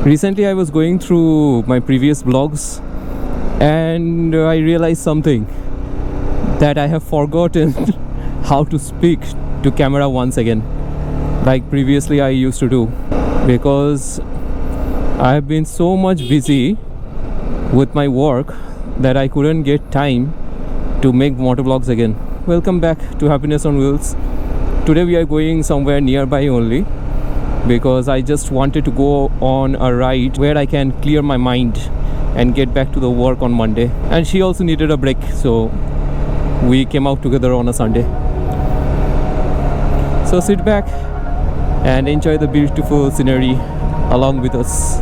Recently I was going through my previous vlogs and I realized something, that I have forgotten how to speak to camera once again like previously I used to do, because I have been so much busy with my work that I couldn't get time to make motovlogs again. Welcome back to Happiness on Wheels. Today we are going somewhere nearby only, because I just wanted to go on a ride where I can clear my mind and get back to the work on Monday. And she also needed a break, so we came out together on a Sunday. So sit back and enjoy the beautiful scenery along with us.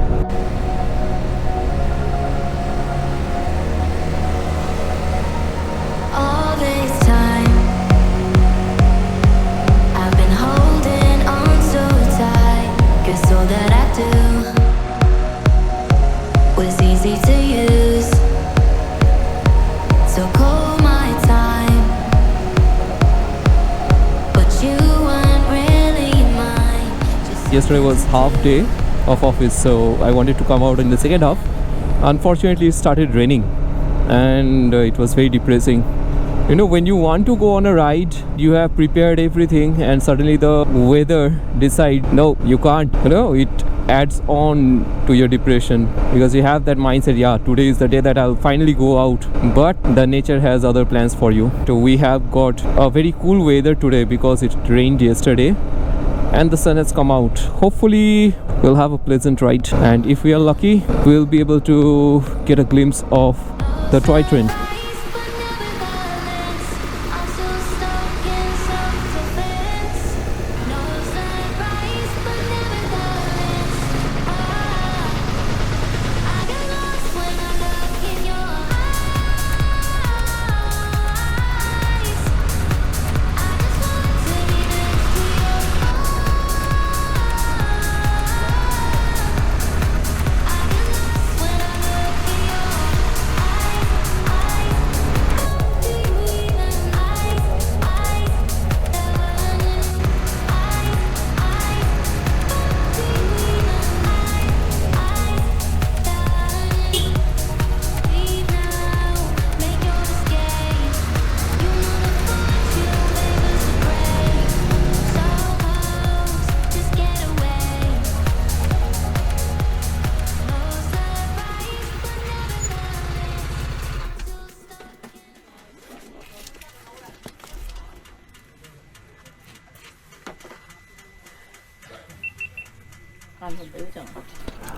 Yesterday was half day of office, so I wanted to come out in the second half. Unfortunately, it started raining and it was very depressing. You know, when you want to go on a ride, you have prepared everything and suddenly the weather decides, no, you can't. You know, it adds on to your depression, because you have that mindset, yeah, today is the day that I'll finally go out. But the nature has other plans for you. So we have got a very cool weather today because it rained yesterday and the sun has come out. Hopefully we'll have a pleasant ride, and if we are lucky, we'll be able to get a glimpse of the toy train.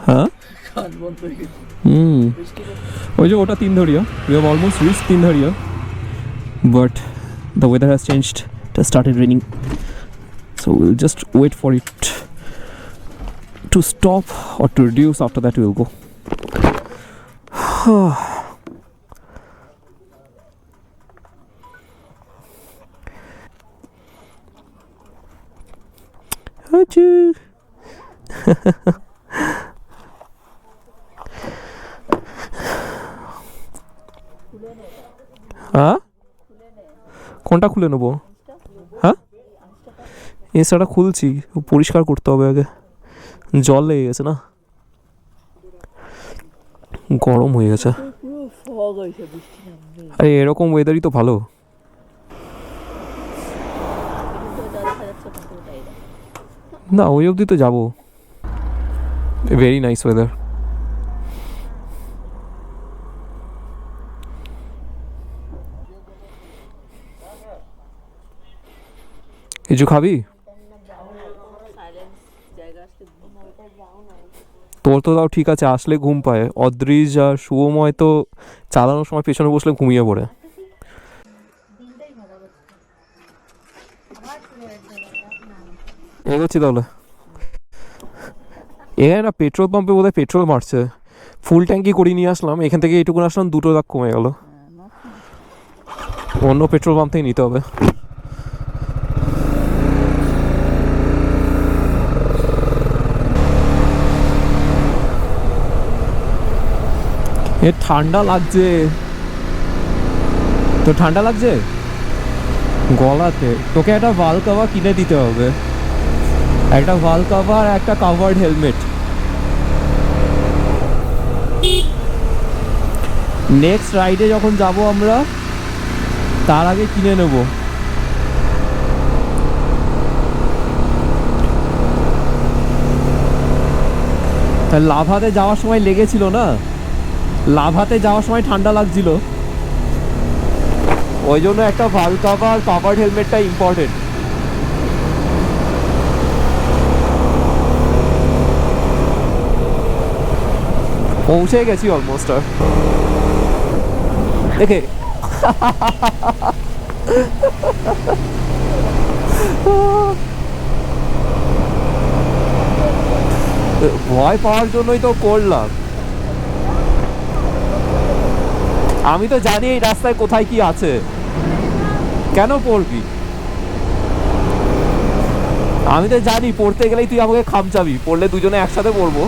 Huh? We have almost reached Tindharia, but the weather has changed. It has started raining, so we'll just wait for it to stop or to reduce. After that we'll go. Achoo. হ্যাঁ কোনটা খুলে নেবো? হ্যাঁ ইনস্টাটা খুলছি, পরিষ্কার করতে হবে আগে, জল লেগে গেছে না, গরম হয়ে গেছে। আরে এরকম ওয়েদারই তো ভালো। না ওই অবধি তো যাবো। Very nice weather. কিছু খাবি? তোর তো তাও ঠিক আছে, আসলে ঘুম পায়। অদ্রিজ আর শুভময় তো চালানোর সময় পেছনে বসলে ঘুমিয়ে পড়ে। এগোচ্ছি তাহলে। এখানে না পেট্রোল পাম্পে বোধহয় পেট্রোল মারছে, ফুল ট্যাঙ্কি করে নিয়ে আসলাম, এখান থেকে এইটুকুন আসলাম, 2 লাখ কমে গেল। অন্য পেট্রোল পাম্প থেকে নিতে হবে। এ ঠান্ডা লাগছে তো, ঠান্ডা লাগছে গলাতে। তোকে একটা ওয়াল কভার কিনে দিতে হবে, একটা ওয়াল কভার, একটা কাভার্ড হেলমেট। নেক্সট রাইডে যখন যাব আমরা তার আগে কিনে নেব। লাভাতে যাওয়ার সময় লেগেছিল না, লাভাতে যাওয়ার সময় ঠান্ডা লাগছিল, ওই জন্য একটা ভাল কাভার কাভার্ড হেলমেটটা ইম্পর্টেন্ট। পৌঁছে গেছি অলমোস্ট। আর দেখে ভয় পাওয়ার জন্যই তো করলাম। আমি তো জানি এই রাস্তায় কোথায় কি আছে। কেন পড়বি? আমি তো জানি পড়তে গেলেই তুই আমাকে খামচাবি, পড়লে দুজনে একসাথে পড়বো।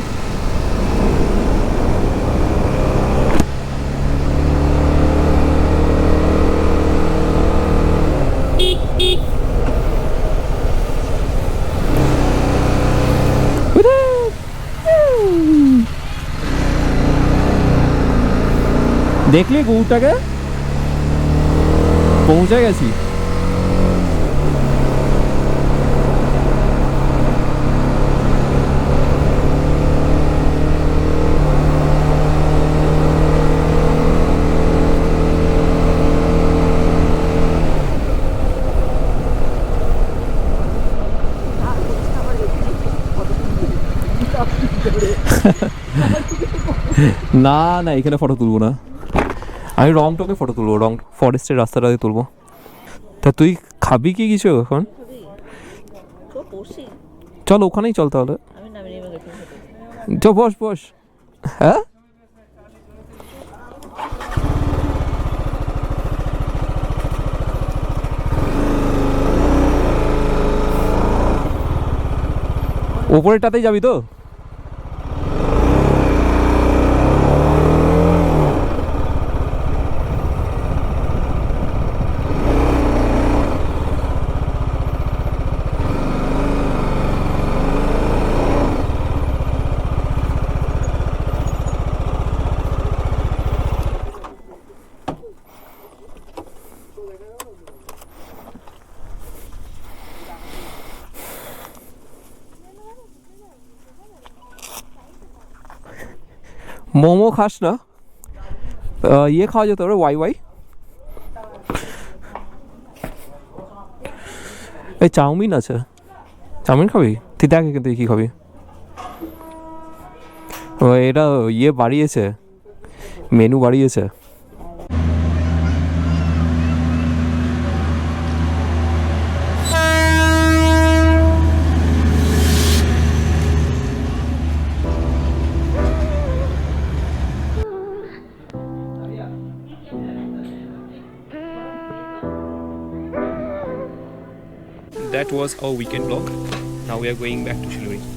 দেখলি গৌটাকে? পৌঁছে গেছি। না না, এখানে ফটো তুলবো না, আমি রং টকে ফটো তুলবো, রং ফরেস্টের রাস্তাটাতে তুলবো। তা তুই খাবি কি কিছু এখন? চল ওখানেই চল তাহলে। চ বস বস। হ্যাঁ ওপরেরটাতেই যাবি তো? মোমো খাস না? ইয়ে খাওয়া যেত ওরা, ওয়াই ওয়াই। এই চাউমিন আছে, চাউমিন খাবি? তুই দেখ কিন্তু কী খাবি। ও এটা ইয়ে বাড়িয়েছে, মেনু বাড়িয়েছে। That was our weekend vlog. Now we are going back to Shiluri.